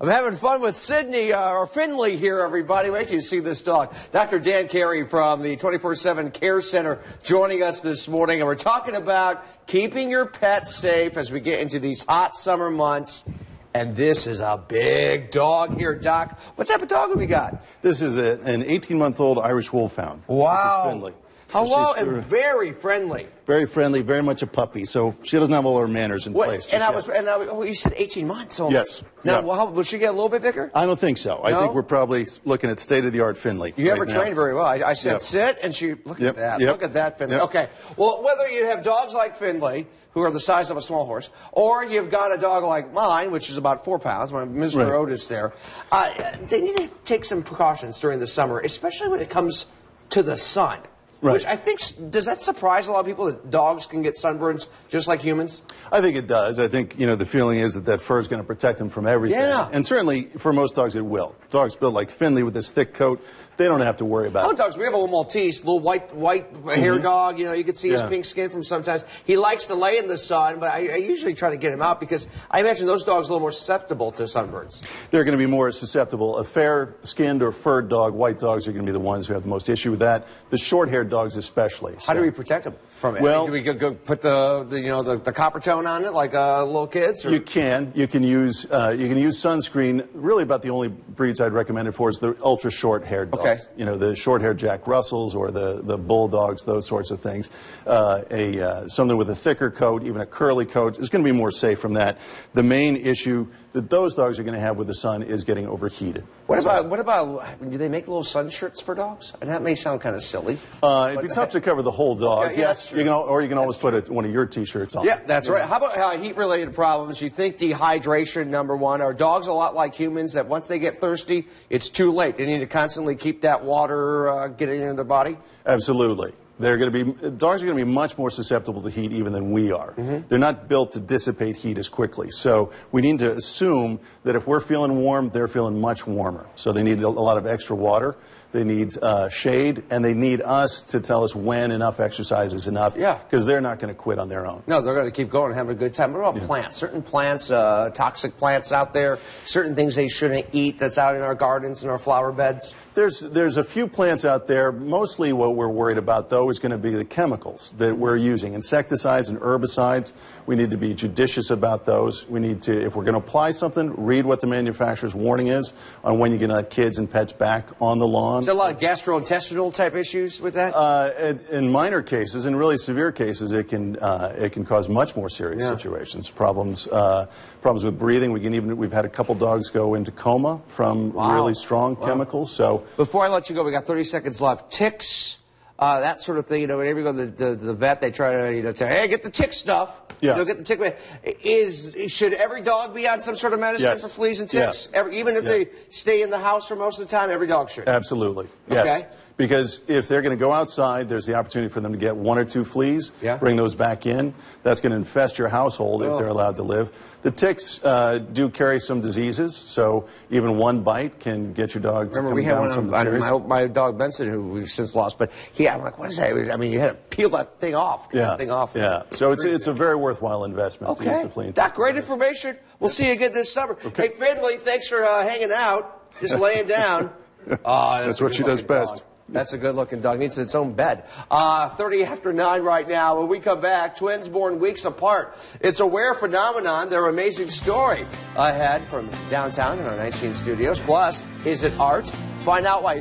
I'm having fun with Sydney, or Finley here, everybody. Wait till you see this dog. Dr. Dan Carey from the 24/7 Care Center joining us this morning. And we're talking about keeping your pet safe as we get into these hot summer months. And this is a big dog here, Doc. What type of dog have we got? This is an 18-month-old Irish Wolfhound. Wow. This is Finley. Hello, and very friendly. Very friendly, very much a puppy. So she doesn't have all her manners in place. You said 18 months. So yes. Now, yeah. Will she get a little bit bigger? I don't think so. I think we're probably looking at state-of-the-art Finley. You haven't trained very well. I said sit, and she, look at that. Look at that, Finley. Okay. Well, whether you have dogs like Finley, who are the size of a small horse, or you've got a dog like mine, which is about 4 pounds, Mr. Otis there, they need to take some precautions during the summer, especially when it comes to the sun. Right. Which I think, does that surprise a lot of people that dogs can get sunburns just like humans? I think it does. I think, the feeling is that fur is going to protect them from everything. Yeah. And certainly, for most dogs, it will. Dogs built like Finley with this thick coat, they don't have to worry about it. Dogs, we have a little Maltese, little white hair dog. You can see his pink skin from sometimes. He likes to lay in the sun, but I usually try to get him out because I imagine those dogs are a little more susceptible to sunburns. They're going to be more susceptible. A fair-skinned or furred dog, white dogs are going to be the ones who have the most issue with that. The short-haired dogs especially. How do we protect them from it? Well, do we go put the copper tone on it like little kids? Or? You can. You can use sunscreen. Really, about the only breeds I'd recommend it for is the ultra short-haired dogs. Okay. The short-haired Jack Russells or the bulldogs, those sorts of things. Something with a thicker coat, even a curly coat, is going to be more safe from that. The main issue that those dogs are going to have with the sun is getting overheated. What about, do they make little sun shirts for dogs? And that may sound kind of silly. It'd be tough to cover the whole dog. Yes, or you can always put one of your T-shirts on. Yeah, that's right. How about heat-related problems? You think dehydration, number one. Are dogs a lot like humans that once they get thirsty, it's too late? They need to constantly keep that water getting into their body? Absolutely. Dogs are going to be much more susceptible to heat even than we are. They're not built to dissipate heat as quickly. So we need to assume that if we're feeling warm, they're feeling much warmer. So they need a lot of extra water. They need shade, and they need us to tell us when enough exercise is enough. Yeah. Because they're not going to quit on their own. No, they're going to keep going and having a good time. What about plants? Certain plants, toxic plants out there, certain things they shouldn't eat that's out in our gardens and our flower beds? There's a few plants out there. Mostly what we're worried about, though, is going to be the chemicals that we're using. Insecticides and herbicides, we need to be judicious about those. We need to, if we're going to apply something, read what the manufacturer's warning is on when you can let kids and pets back on the lawn. Is there a lot of gastrointestinal type issues with that? In minor cases, in really severe cases, it can cause much more serious situations. Problems with breathing. We've had a couple dogs go into coma from really strong chemicals. So before I let you go, we got 30 seconds left. Ticks, that sort of thing. Whenever you go to the vet, they try to say, hey, get the tick stuff. Yeah. Get the tick. Should every dog be on some sort of medicine for fleas and ticks? Yes. Even if they stay in the house for most of the time, every dog should? Absolutely. Yes. Okay. Because if they're going to go outside, there's the opportunity for them to get 1 or 2 fleas, bring those back in. That's going to infest your household if they're allowed to live. The ticks do carry some diseases, so even one bite can get your dog to come down some serious. My dog Benson, who we've since lost, but I'm like, what is that? You had to peel that thing off. So it's a very worthwhile investment to use the flea and tick. Doc, great information. We'll see you again this summer. Okay. Hey, Finley, thanks for hanging out, just laying down. That's what she does best. That's a good-looking dog. Needs its own bed. 30 after 9 right now. When we come back, twins born weeks apart. It's a rare phenomenon. Their amazing story ahead from downtown in our 19 studios. Plus, is it art? Find out why.